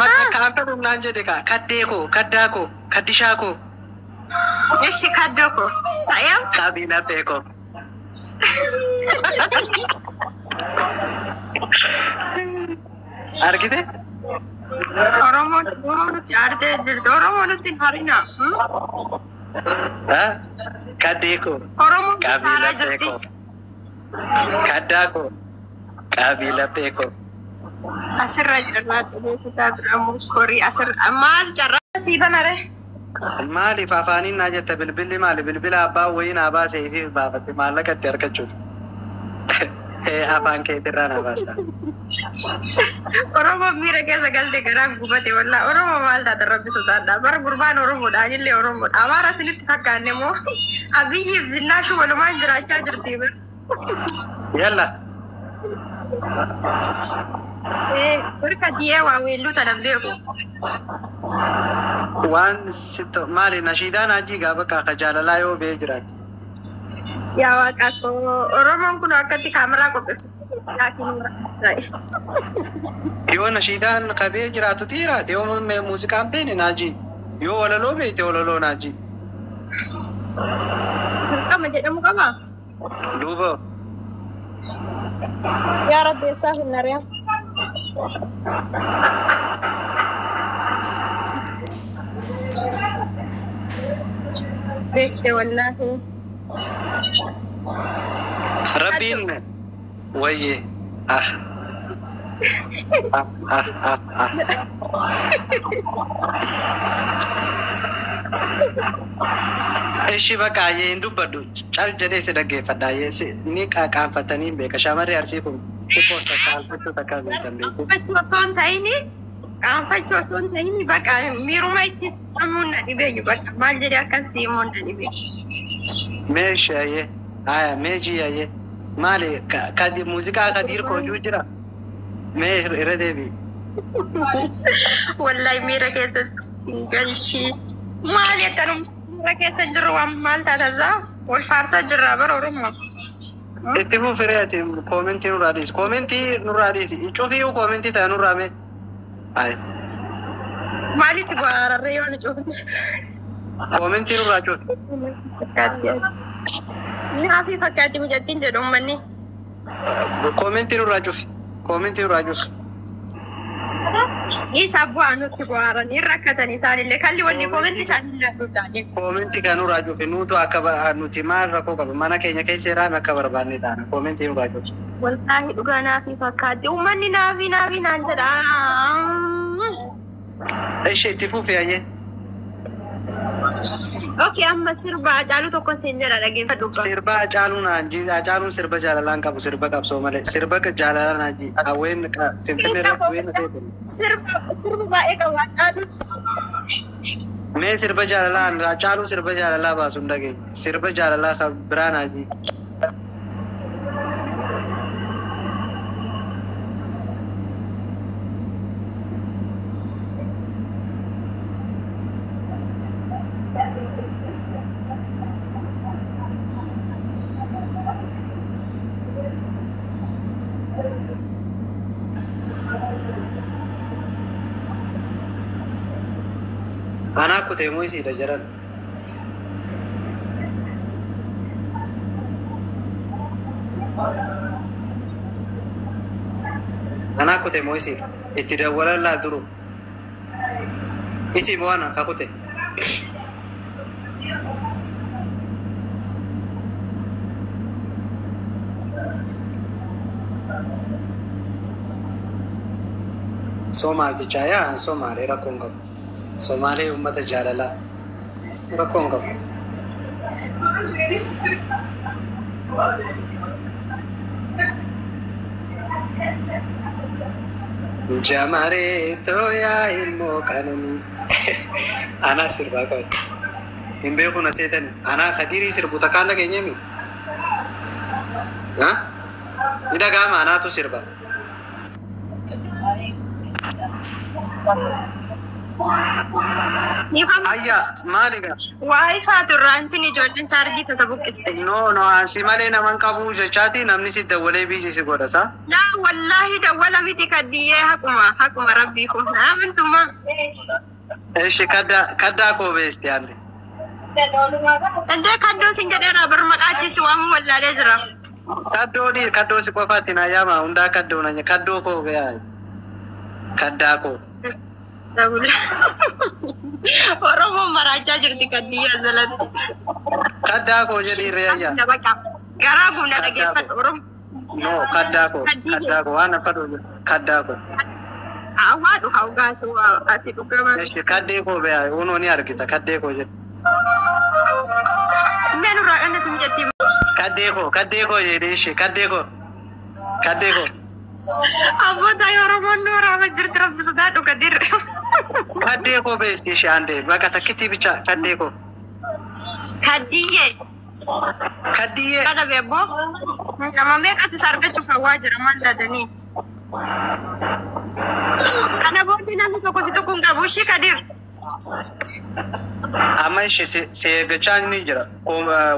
Maka kaanta rumnaan jedhe ka kaddeeko kaddaako kaddishaako Eshi kaddoko. Sayang. kaabina teeko. Argite? Oromo nuti arte jirtu. Oromo nuti harina. Ha? Kaddeeko Oromo kaabila nuti jirti. teeko kaddaako kaabila teeko. Asirra jirraatu beekutaa biramu korii asirra maal carraa siifan are. Maaliif afaaniin naa jette bilbilli maali bilbila abbaa wayii naa baasee fi baafatte maallaqa itti argachuuf. Afaan keetirraa naa baasta. Oromo miira keessa galte garaan gubate wallaa Oromo maal taata rabbisu taadha bara gurbaan Oromoodha anillee Oromoodha amaara isinitti fakkaanne moo abiyyiif zinnaashu walumaan jiraachaa jirti bar. Yalla. Barka diyee waa weelluu tana beeku. Waan sitto maali nashiidaan hajii gaafa kaaka jaalalaa yoo bee jiraati. Yaa waaqa koo Oromoon kun akkatti kaameraa qopheessu. Yoo nashiidaan qabee jiraatu tiiraate yoo muuziqaan beene naajii yoo walaloo beete walaloo naajii. Kama jedhamu qabaa? Duuba. Yaa Rabbi eessaa hin nari'a. Beekte wallaahi. Rabbiin wayye Eshi bakaayyee hin dubbadhu cal jedhee si dhaggeeffadhaayyee ni qaanfatanii hin beeka shamarree arsii kun xiqqoosta qaanfachuu takka beektan beeku. Qaanfachuu osoo hin ta'ini qaanfachuu osoo hin ta'ini baqa miiruma itti samuun na dhibeeyyu baqa maal jedhee akkan siimuun na dhibeeyyu. Meeshi ayyee aya meejii ayyee maali muuziqaa kadiir koojuu jira mee irra deebi. Wallahi miira keessatti galchii maali akkanum miira keessa jirru waan maal taatazaa wal faarsaa jirraa bara Oromoo. Itti fuufiree ati koomentii nurraa dhiisi. Koomentii nurraa dhiisi. Cufiyyuu koomentii ta'e nurraa mee. Ayi. Maalitti bu'aararree yoo ni cufne. Koomentii nurraa cufi. Naafi fakkaatti mijattiin jedhu uummanni. Koomentii nurraa cufi. Koomentii nurraa cufi. Isa bu'aa nutti bu'aaranii rakkatanii isaanillee kalli wanni koomentii isaanillee adduudhaan. Koomentii kan nurraa cufi nutu akka nuti maal rakkoo qabu mana keenya keessa jiraame akka barbaanne taana. Koomentii nurraa cufi. Wallaahi dhugaa naafi fakkaatti uummanni naafi naan jedha. Ishee itti fuufee ayyee. Okay, amma sirba Hacaaluu tokko siin jedha dhaggeeffadhu. Sirba Hacaaluun Haajii Hacaaluun sirba jaalalaan qabu sirba qabsoo malee sirba jaalalaan Haajii hawween Finfinnee irratti hawween sirba baay'ee qabu Hacaaluun. Mee sirba jaalalaan Hacaaluu sirba jaalalaa baasuun dhageenya sirba jaalalaa kan biraan Haajii. Anak kutee moo isiidha jedhan. Anak kutee moo isiidha. Itti dawwalan laa duru. Isii moo ana ka kutee. Somaal jechaayaa Somaalee rakkoon qabu. Somaalee uummata jaalalaa rakkoon qabu. Jamaree tooyaa ilmoo qananii. Anaa sirbaa qabu. Hin beeku na seetan. Anaa kadirii sirbu takkaan dhageenyeemi. Ni dhaga'ama anaatu sirba. Ayya maaliga? Wi-Fi turraantiin ijoolleen chaarjii tasa buqqiste. No, si malee naman qabu jechaati namni si dawwalee biisi godha sa? Laa wallaahi dawwala miti kaddiyyee haquma rabbii kun amantuma. Eshi kaddaa koo beesti yaadde. Indee kaddoo sin jedheera bar maqaachisi waamu wallaalee jira. Kaddoo si qofaatti na yaama hundaa kaddoo nanya kaddoo koo beeyaa. Kaddaa koo. Oromoo maraachaa jirti kaddiyyaa jalatti. Kaddaa koo jedhii reeyyaa. Garaa gumna dhageeffadhu Oromoo. No, kaddaa koo waan affadhu jiru. Kaddaa koo. Hawaadhu hawgaasa ati dhugaman. Eshi kaddee koo beeyaa unoo ni argita kaddee koo jedhi. Meen irraa dhanna sin jetti. Kaddee koo jedhi eshi kaddee koo. Abboota Oromoon nu waraaba jirti rabbisuudhaa dhuga dirre. Kaddee koo beesti ishee handee bakka takkitii bicha kaddee koo. Kaddiyyee. Kada beeboo. Nama meeqatu isa argachuuf hawaa jira maal taatanii. Kana booddee namni tokko si tokkoon qabu ishee kadir. Amma ishee si eeggachaa ni jira.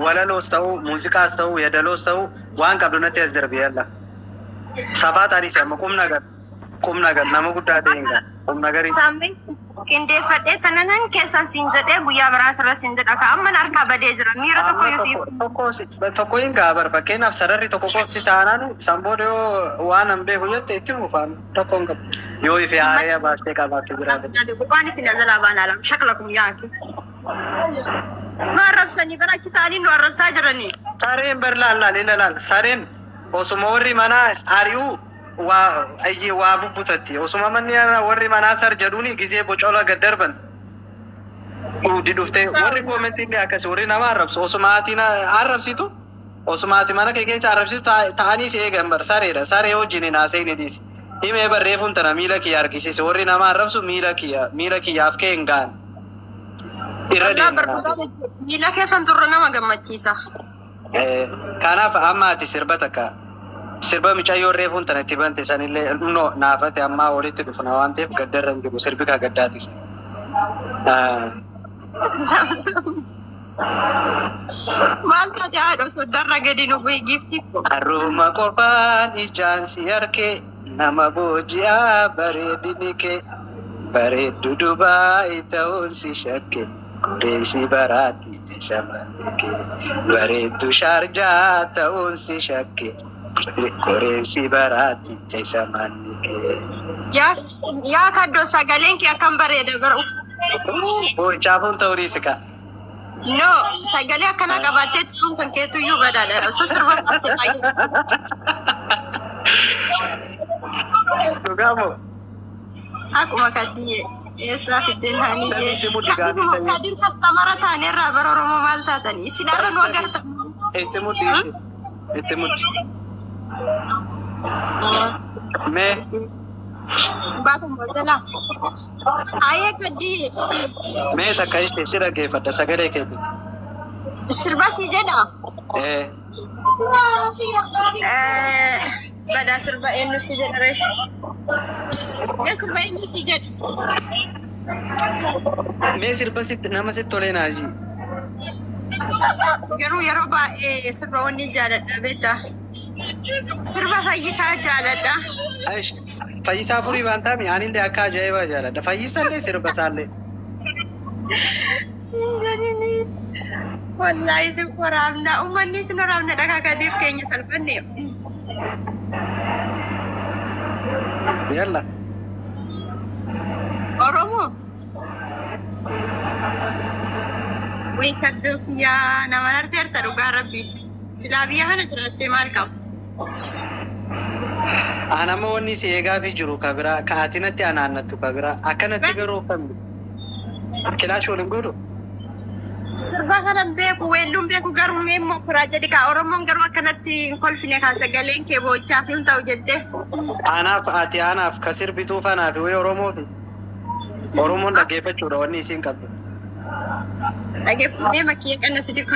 Walaloos ta'uu, muuziqaas ta'uu, yadaloos ta'uu waan qabdu natti as darbe yalla. Safaataanis amma qumna gar nama guddaa ta'een qumna garii. Saamee qindeeffadhee tananan keessan siin jedhee guyyaa biraa sirra siin jedha ka amman harkaa badee jira miira tokko yuusiif. Tokko hin gaabar fakkeenyaaf sararri tokko qofti taanaan sanbooda yoo waan hin beeku jette itti mufaan tokko hin qabu. Yoo ife haaree baastee qabaatu jiraate. Waan isin azalaa baanaa lama shakla kun yaaki. Nu arrabsanii bara achi ta'anii nu arrabsaa jiranii. Sareen bar laal sareen osuma warri manaa ari'uu waa bubbutatti osuma manni warri manaa sar jedhuuni gizee bocola gad darban di dhuftee warri koomentii illee akkas warri nama arrabsu osuma ati arrabsitu osuma ati mana kee keessa arrabsitu ta'anii si eegan bar sareedha saree wajjin naasee ni dhiisi himee barreeffuun tana miila kiyya argisiise warri nama arrabsu miila kiyyaaf kee hin gaane irra deemaa miila keessan turre nama gammachiisa. Kanaaf amma ati sirba takka sirba micayyoo reefuun tana itti bante sanillee no naafate amma walitti dhufna waan ta'eef gaddarra hin jiru sirbi kaa gaddaatis. Maal taate haadha soddarra gadi nu bu'i gifti. Haruma qofaan ijaan si harkee nama booji'aa bareedini kee bareeddu Dubaay ta'uun si shakke. Koreensi baraati shamarree kee bareeddu Shaarjaa ta'uun si shakke. Koreensi baraati shamarree kee. Yaa kaddoo sagaleen kee akkam bareeda bara uf. Boochaafuun ta'uu dhiisika. No, sagalee akkana qabattee tun kan keetu iyyuu badaadha. Osoo sirba baastee baay'ee. Dhugamoo. Akkuma kaddiyyee eessaa fiddeen haanii kadir kastamara taanerraa bara Oromoo maal taatanii isinarra nu agartan. Itti muddi. Mee. Baatan boodala. Ayee kaddiyyee. Mee takka ishee si dhaggeeffadha sagalee keetti. Sirba si jedha. Badaa sirba eenyu si jedhare. Sirba eenyu si jedha. Mee sirba nama sitti tolee naaji. Garuu yeroo baay'ee sirba wanni jaaladha beektaa. Sirba Fayyisaa jaaladha. Fayyisaa furii waan taami anillee akka ajaa'ibaa jaaladha. Fayyisaallee sirba isaallee. Wallahi si waraabna uummanni si waraabna dhagaa gadiif keenya salphanne. Yalla. Oromoo. Wii kaddoo kiyyaa nama narteersa dhugaa rabbi. Silaa biyya kana jiraattee maal qabu? Anama wanni si eegaafi jiru kabira kaatinatti anaannattu kabira akkanatti garuu kambi. Kilaash waliin godhu. Sirba kanan beeku weelluun beeku garuu meemmoo kuraa jedhi kaa Oromoon garuu akkanatti hin kolfine kaa sagaleen kee boochaaf hin ta'u jettee. Anaaf ka sirbituuf anaaf wayii Oromoofi. Oromoon dhaggeeffachuudha wanni isiin qabdu. Dhaggeeffamee makkii eeganna si dhiqu.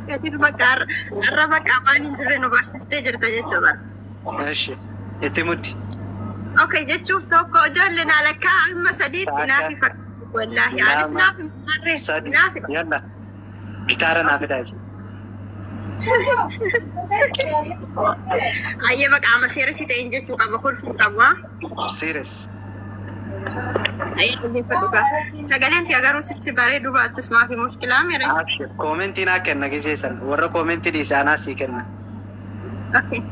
Gatiin bakka har'a bakka afaan hin jirre nu barsiistee jirta jechuudha. Eshi itti muddi. اوكي جت شوف توكو جلنا لك اما سديد نافي فك والله يعني نافي مره نافي يلا جيتارنا بداية اي بقى عم سيرسي تنجت وقام كل في طبعا سيريس اي اللي فدوكا سغالين تي اغارو ست بريدو با تسمع في مشكله ميري ابشر كومنتينا كنا جيسن ورا كومنتي دي سانا سيكنا اوكي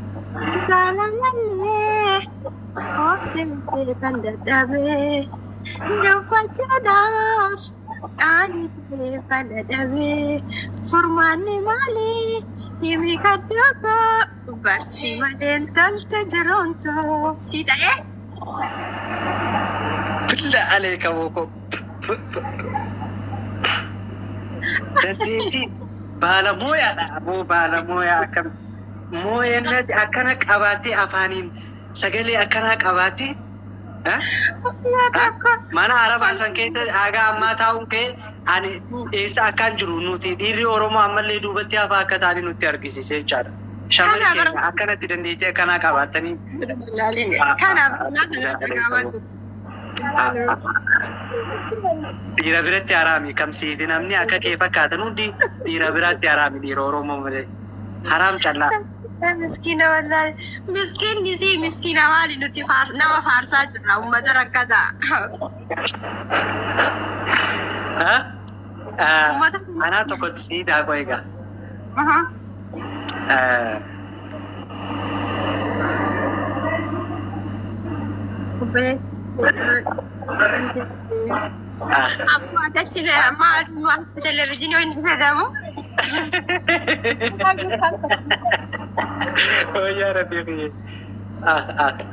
جالانني اوسم سيتان ددابي لو فجداش ani pada dawe formane male yemi kadaka barsi malen tanta jaronto sida بالله عليك ابوكم تدريتي بالا مويا ابو بالا مويا كم مويا ند اكنك اباتي افانين سغلي اكنك اباتي mana arab asan keete aga amma taun ke ani isa kan jiru nuti diri oromo amalle dubatti afa akatani nuti argisise chara shamari ke akanati dandite kana qabatani kana nagawatu dira biratti arami kam siidi namni akka ke fakkaatan hundi dira biratti arami dira oromo male haram challa مسكينة والله مسكين نسي مسكينة مالي نتي فارس نما فارسات جرا ومدرك كذا ها أنا تقول سيدا كويكا أبو أتشيل ما التلفزيون وين هذا oh ya Rafiqi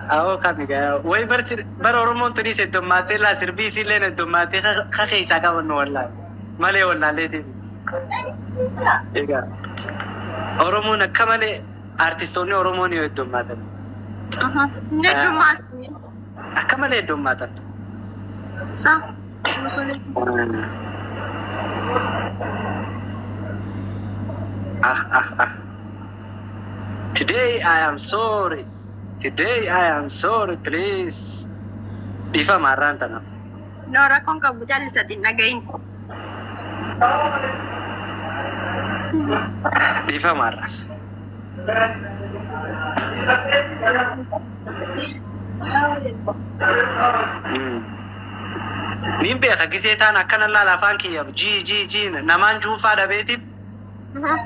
aku kami gaya woi bar oromon tadi sedomate la servisi lene domate khakhi saka won walla male walla ledi ega oromon kamale artistoni oromoni domate ne domate kamale domate sa Today I am sorry. Today I am sorry, please. Diva marah tanah. Nora kon kamu jadi satin nagain. Diva marah. Nimbe kagisetan akan lafan kiyab. Ji naman jufa da betit.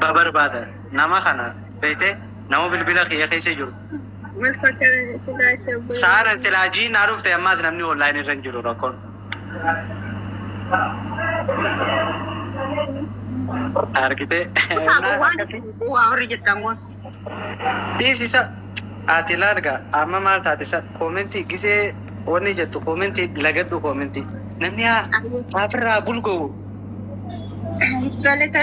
Babar bada. Nama kana bete. نمو بالبلا خي خيسه جور من فكر سلاسه سارن سلاجي نعرف تيماز نمني اونلاين رنجرو ركون اركيته ساغوان واوري جتامون دي سيسا اتلارغا اما مالتا تسا كومنتي غيسه وني جتو كومنتي لغدو كومنتي نميا افرا بولغو قالت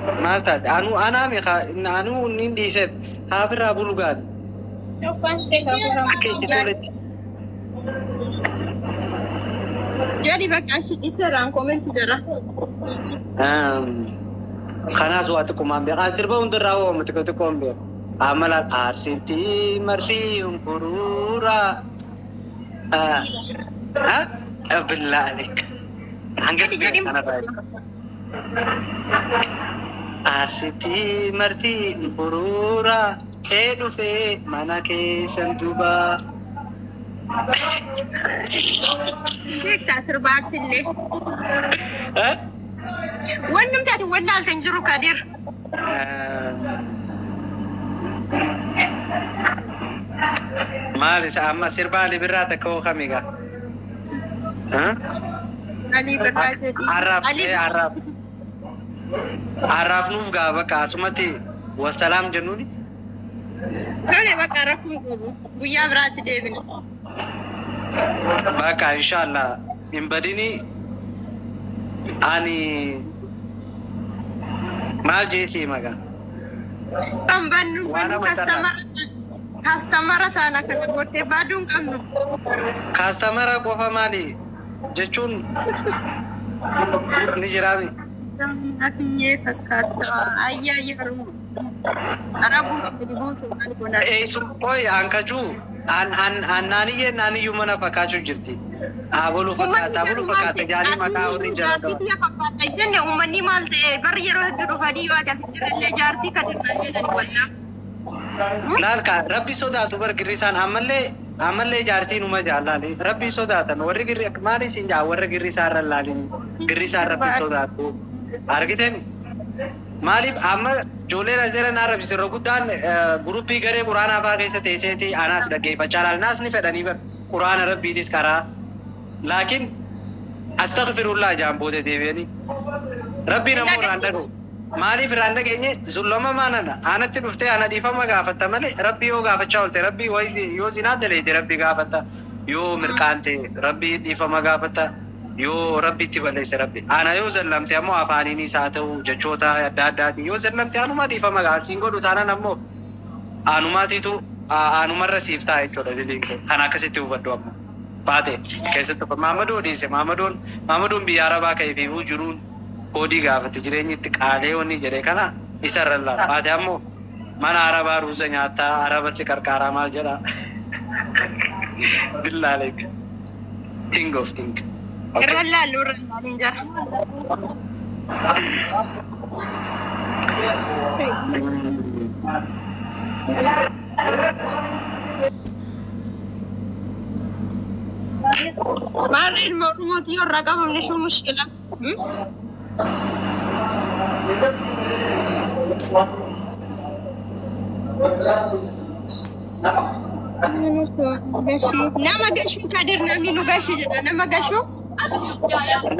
مالتا انا ميخا انو نيندي سيت هافرا بولغان لو كان تلك jadi bak ashik isaran komenti jara خلاص وقتكم عم بيقاسر بون دراو متكتكم بي عملت ارسنتي مرتي قرورا بالله عليك انا رايك ارسنتي مرتي قرورا هدو في مناكي سندوبا هيك تاثر بارسلي وين متاتي وين تنجرو كادير مالس اما سربالي براتك هو خميغا علي براتي عرف نوفغا بقى اسمتي والسلام جنوني سوري بقى رقم ويا براتي ديفن بقى ان شاء الله من بديني اني ما جيسي مغا بانو كاستمر انا كتبت بادون كمنو كاستمر قفا مالي جچون نجرامي اكيد فسكات ايا يرو ارابو كتبون سوال بونا اي سوي انكجو naaniyyuu mana fakkaachuu jirti. Abolu fakkaata jaanii maqaa warri jala jaartii fakkaata jenne uummanni maal ta'e bar yeroo hedduu dhufanii yoo as jirrellee jaartii kan irraa jedhan walnaaf. Laalka rabbi sodaatu bar girrisaan ammallee jaartiin uma jaalali rabbi sodaatan warri girri maali siin jaa warri girrisaa irra laalin girrisaan rabbi sodaatu argiten maaliif amma ijoolleen aseeran arabsi irra guddaan guruppii garee quraanaa fa'aa keessa teesseeti anaas dhaggeeffachaa laal naasni fedhanii quraana rabbiitis karaa laakiin astaghfirullah jaan boote deebi'anii rabbiin ammoo irraan dhaga'u maaliif irraan dhageenye zulloma maanana aanatti dhuftee ana dhiifama gaafatta malee rabbii yoo gaafachaa oolte rabbii yoo sinaa daleete rabbii gaafatta yoo mirqaante rabbii dhiifama gaafatta yoo rabbitti balleesse rabbi ana yoo zallamte ammoo afaaniinis haa ta'u jechoota adda addaati yoo zallamte anuma dhiifama gaafsiin godhu taanan ammoo anumaatiitu anumarra siif ta'a jechuudha diliin kan akkasitti hubadhu ammoo baate keessatti Maamadoon dhiise Maamadoon biyya Arabaa ka'ee fi jiruun koodii gaafate jireenyi itti qaalee wanni jedhee kana isarra laata baate ammoo mana Arabaa ruuza nyaattaa Araba si qarqaaraa maal jedha billaalek think of think. Irrallaallu irrallaalin jara. Maal ilma Oromootii irraa qabamne shuu mushkila. Nama gashu kadir namni nu gashi jedha nama gashu.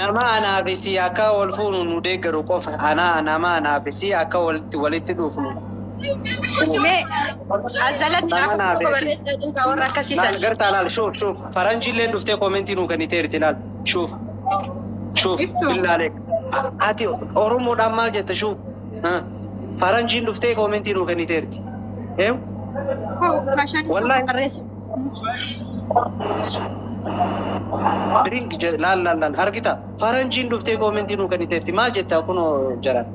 Nama anaafisi akka wal fuunu nu deeggaru qofa nama anaafisi akka walitti dhufnu. Azalatti lafa barreessaa dinka warra akkasiisan. Gartaa laal shuf faranjiillee dhuftee koomentii nuu kenniteerti laal shuf billaalee ati Oromoodhaan maal jette shuf faranjiin dhuftee koomentii nuu kenniteerti. Wallahi drink laal argita faranjiin dhuftee koomentii nuu kenniteerti maal jetta kunoo jaran.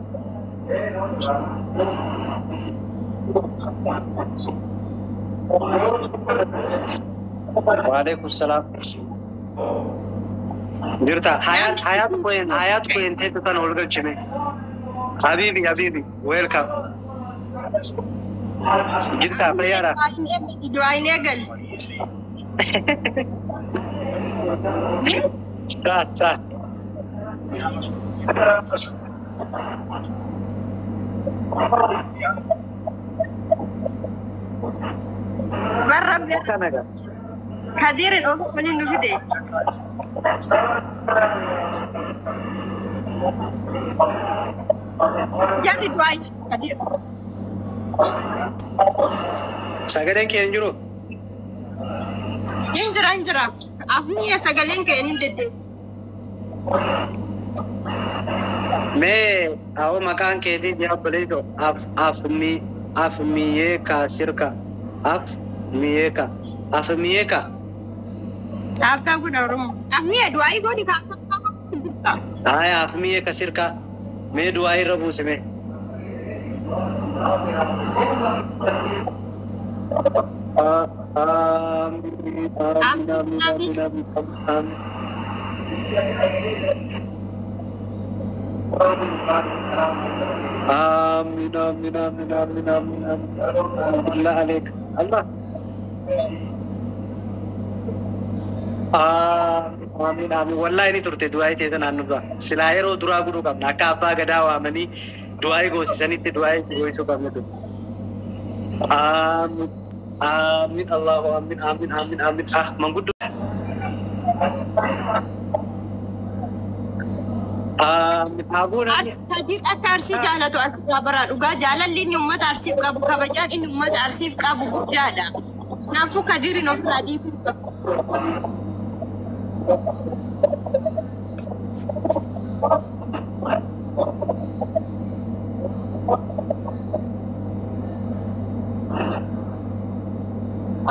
Waalaikumsalam. Jirta hayat koyen teetan olgalchine. Habibi welcome. Jirta fayyara. Du'aayinee gal. Sa. Barrabbe Kadirin ofu mani nufide. Jari duai Kadir. Sagaleen kee hin jiru? Injira. Afni ya sagaleen kee hin dedde. Mee awo maqaan keetii jaabbaleeto afmiyeka sirka afmiyeka. Afta guna Oromo. Afmiye duai godi ka. Ay afmiyeka sirka. Mee duai rabu seme. Amin. Billah alaik. Allah. Amin. Wallahi ini turte duai te tan annuba. Silaayero dura gudu qabna akka abba gadaa waamanii duai goosisanitti duai si goisu qabna tu. Amin. Allahu amin. Manguddu. Kadir akka arsii jaalatu argaa baraa dhugaa jaalalli inni uummata arsiif qabu kabajaan inni uummata arsiif qabu guddaadha. Kanaafuu Kadirin ofirraa dhiibuu qabu.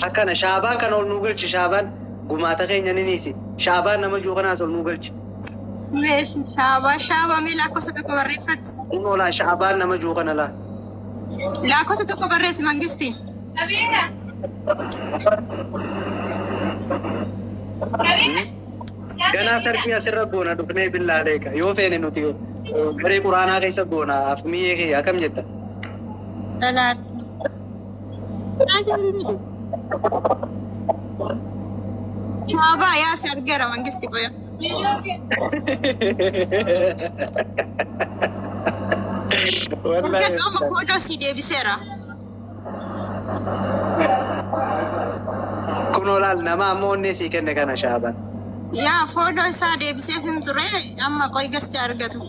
Akkana Shaabaan kan ol nu galchi Shaabaan gumaata keenya ni niisi. Shaabaan nama jiru kanaas ol nu galchi. Meesh Shaabaa mee lakkoofsa tokko barreeffadhu. Shaabaan nama jiru kana laa. Lakkoofsa tokko barreessi mangistiin. Ganaa sarbii asirra goona dhufnee billaalee yoo feene nuti garee quraanaa keessa goona afmiyyee kee akkam jetta? Dalaan. Coba ya sergera mangisti koyo. Wallahi. Kamu foto si dia bisera. Kunolal nama ammoonni si kenne kana Shaaban. Ya foto isa dia bisa ture amma koy gasti argatu.